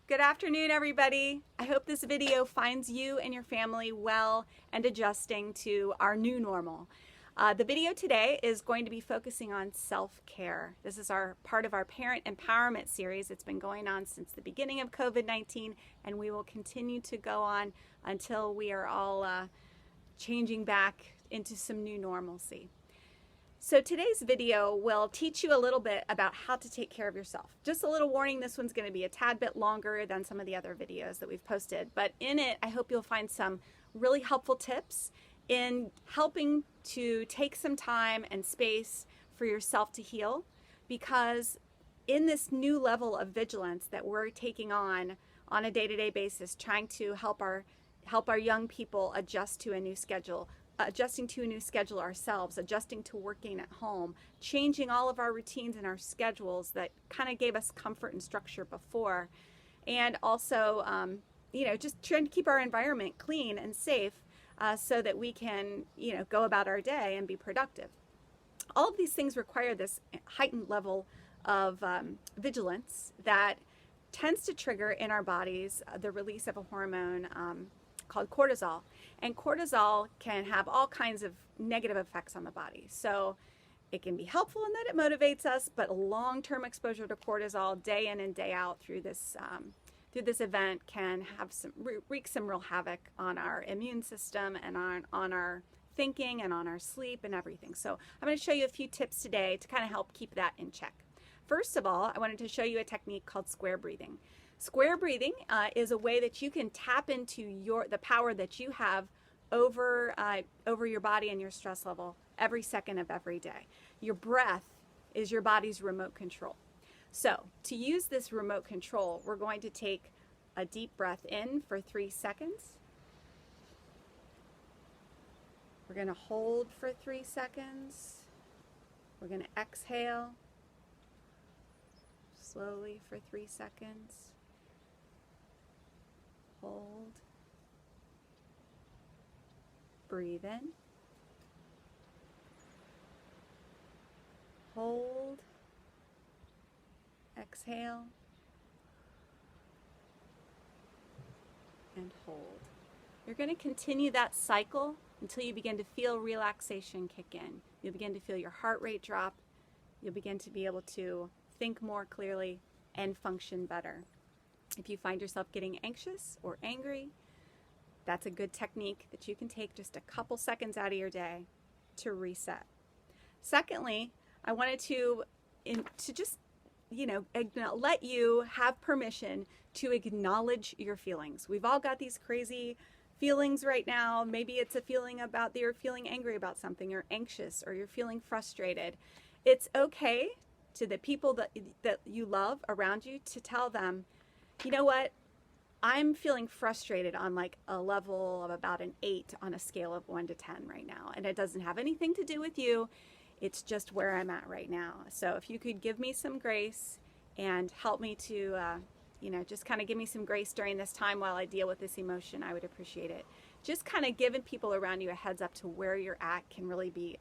Good afternoon, everybody. I hope this video finds you and your family well and adjusting to our new normal. The video today is going to be focusing on self-care. This is part of our parent empowerment series. It's been going on since the beginning of COVID-19, and we will continue to go on until we are all changing back into some new normalcy. So today's video will teach you a little bit about how to take care of yourself. Just a little warning, this one's going to be a tad bit longer than some of the other videos that we've posted, but in it I hope you'll find some really helpful tips in helping to take some time and space for yourself to heal, because in this new level of vigilance that we're taking on a day-to-day basis, trying to help our young people adjust to a new schedule, adjusting to a new schedule ourselves, adjusting to working at home, changing all of our routines and our schedules that kind of gave us comfort and structure before, and also just trying to keep our environment clean and safe so that we can go about our day and be productive. All of these things require this heightened level of vigilance that tends to trigger in our bodies the release of a hormone called cortisol. And cortisol can have all kinds of negative effects on the body. So it can be helpful in that it motivates us, but long-term exposure to cortisol day in and day out through this event can have wreak some real havoc on our immune system and on our thinking and on our sleep and everything. So I'm going to show you a few tips today to kind of help keep that in check. First of all, I wanted to show you a technique called square breathing. Square breathing is a way that you can tap into the power that you have over your body and your stress level every second of every day. Your breath is your body's remote control. So to use this remote control, we're going to take a deep breath in for 3 seconds. We're going to hold for 3 seconds. We're going to exhale slowly for 3 seconds. Hold. Breathe in. Hold. Exhale. And hold. You're going to continue that cycle until you begin to feel relaxation kick in. You'll begin to feel your heart rate drop. You'll begin to be able to think more clearly and function better. If you find yourself getting anxious or angry, that's a good technique that you can take just a couple seconds out of your day to reset. Secondly, I wanted to just let you have permission to acknowledge your feelings. We've all got these crazy feelings right now. Maybe it's a feeling that you're feeling angry about something, or anxious, or you're feeling frustrated. It's okay to the people that you love around you to tell them, you know what, I'm feeling frustrated on like a level of about an 8 on a scale of 1 to 10 right now. And it doesn't have anything to do with you. It's just where I'm at right now. So if you could give me some grace and help me to, just kind of give me some grace during this time while I deal with this emotion, I would appreciate it. Just kind of giving people around you a heads up to where you're at can really be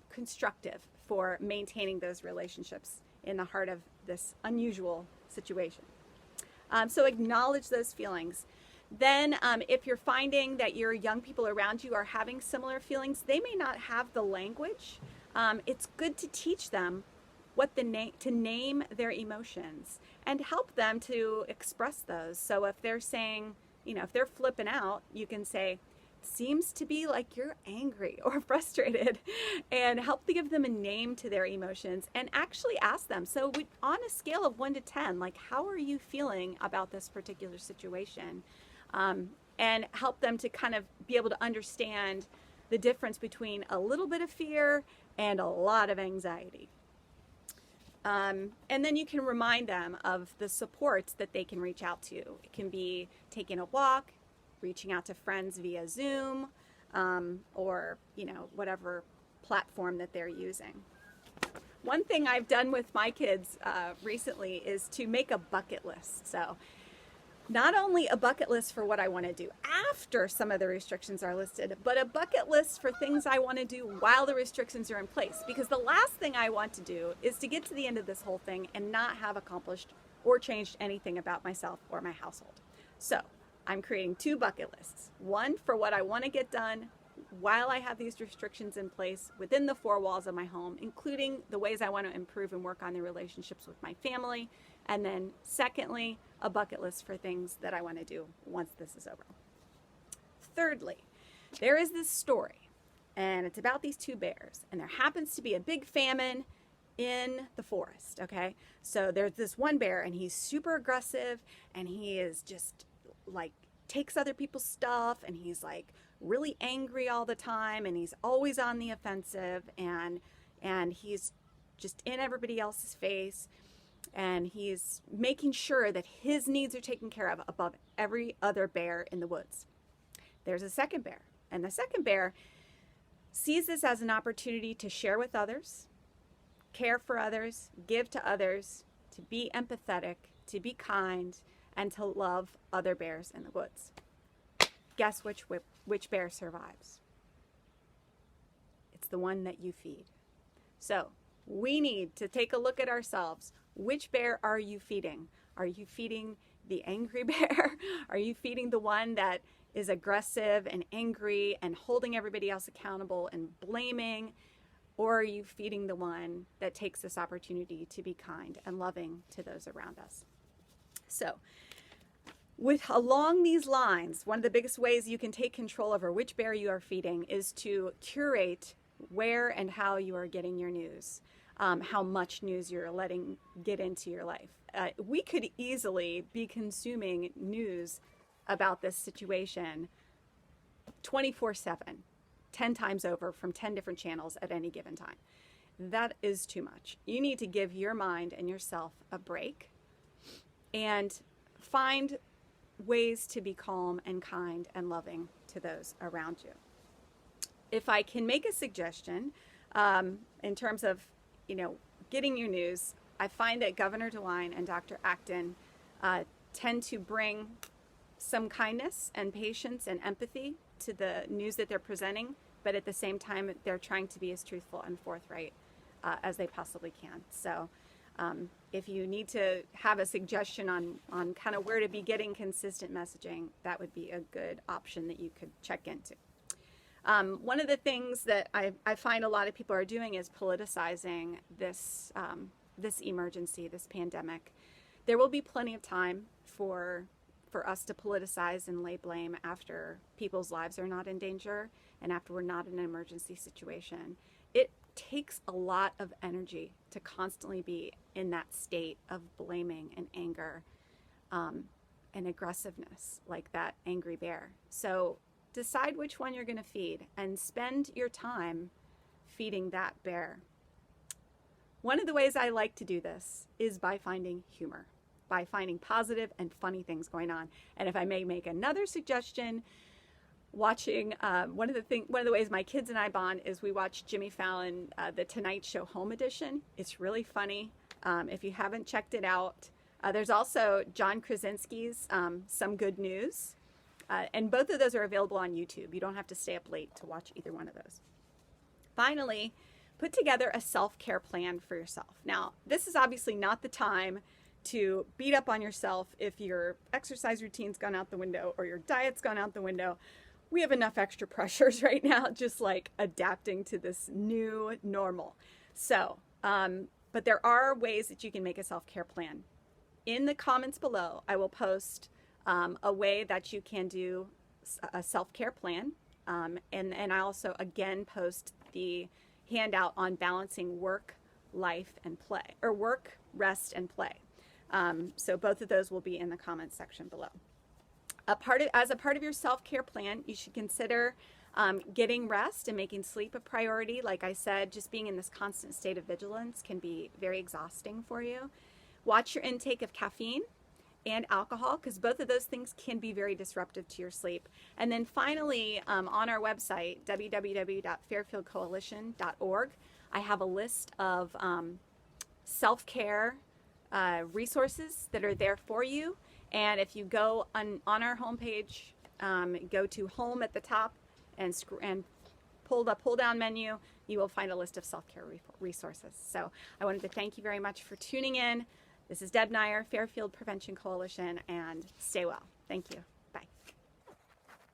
constructive for maintaining those relationships in the heart of this unusual situation. So acknowledge those feelings. Then if you're finding that your young people around you are having similar feelings, they may not have the language. It's good to teach them to name their emotions and help them to express those. So if they're saying, if they're flipping out, you can say, seems to be like you're angry or frustrated, and help to give them a name to their emotions and actually ask them, so on a scale of 1 to 10, like, how are you feeling about this particular situation? And help them to kind of be able to understand the difference between a little bit of fear and a lot of anxiety. And then you can remind them of the supports that they can reach out to. It can be taking a walk, reaching out to friends via Zoom, or whatever platform that they're using. One thing I've done with my kids recently is to make a bucket list. So not only a bucket list for what I want to do after some of the restrictions are listed, but a bucket list for things I want to do while the restrictions are in place. Because the last thing I want to do is to get to the end of this whole thing and not have accomplished or changed anything about myself or my household. So I'm creating 2 bucket lists. One for what I want to get done while I have these restrictions in place within the 4 walls of my home, including the ways I want to improve and work on the relationships with my family. And then secondly, a bucket list for things that I want to do once this is over. Thirdly, there is this story, and it's about these 2 bears, and there happens to be a big famine in the forest, okay? So there's this one bear, and he's super aggressive, and he is just like takes other people's stuff, and he's like really angry all the time, and he's always on the offensive, and he's just in everybody else's face, and he's making sure that his needs are taken care of above every other bear in the woods. There's a second bear, and the second bear sees this as an opportunity to share with others, care for others, give to others, to be empathetic, to be kind, and to love other bears in the woods. Guess which bear survives? It's the one that you feed. So we need to take a look at ourselves. Which bear are you feeding? Are you feeding the angry bear? Are you feeding the one that is aggressive and angry and holding everybody else accountable and blaming? Or are you feeding the one that takes this opportunity to be kind and loving to those around us? So along these lines, one of the biggest ways you can take control over which bear you are feeding is to curate where and how you are getting your news, how much news you're letting get into your life. We could easily be consuming news about this situation 24/7, 10 times over from 10 different channels at any given time. That is too much. You need to give your mind and yourself a break and find ways to be calm and kind and loving to those around you. If I can make a suggestion in terms of, getting your news, I find that Governor DeWine and Dr. Acton tend to bring some kindness and patience and empathy to the news that they're presenting, but at the same time, they're trying to be as truthful and forthright as they possibly can. So if you need to have a suggestion on kind of where to be getting consistent messaging, that would be a good option that you could check into. One of the things that I find a lot of people are doing is politicizing this emergency, this pandemic. There will be plenty of time for us to politicize and lay blame after people's lives are not in danger and after we're not in an emergency situation. It takes a lot of energy to constantly be in that state of blaming and anger and aggressiveness like that angry bear. So decide which one you're going to feed and spend your time feeding that bear. One of the ways I like to do this is by finding humor, by finding positive and funny things going on. And if I may make another suggestion, watching one of the ways my kids and I bond is we watch Jimmy Fallon, The Tonight Show Home Edition. It's really funny. If you haven't checked it out, there's also John Krasinski's Some Good News. And both of those are available on YouTube. You don't have to stay up late to watch either one of those. Finally, put together a self-care plan for yourself. Now, this is obviously not the time to beat up on yourself if your exercise routine's gone out the window or your diet's gone out the window. We have enough extra pressures right now, just like adapting to this new normal. So, but there are ways that you can make a self-care plan. In the comments below, I will post a way that you can do a self-care plan. And I also, again, post the handout on balancing work, life, and play, or work, rest, and play. So both of those will be in the comments section below. As a part of your self-care plan, you should consider getting rest and making sleep a priority. Like I said, just being in this constant state of vigilance can be very exhausting for you. Watch your intake of caffeine and alcohol, because both of those things can be very disruptive to your sleep. And then finally, on our website, www.fairfieldcoalition.org, I have a list of self-care resources that are there for you. And if you go on our homepage, go to Home at the top and pull the pull-down menu, you will find a list of self-care resources. So I wanted to thank you very much for tuning in. This is Deb Nyer, Fairfield Prevention Coalition, and stay well. Thank you.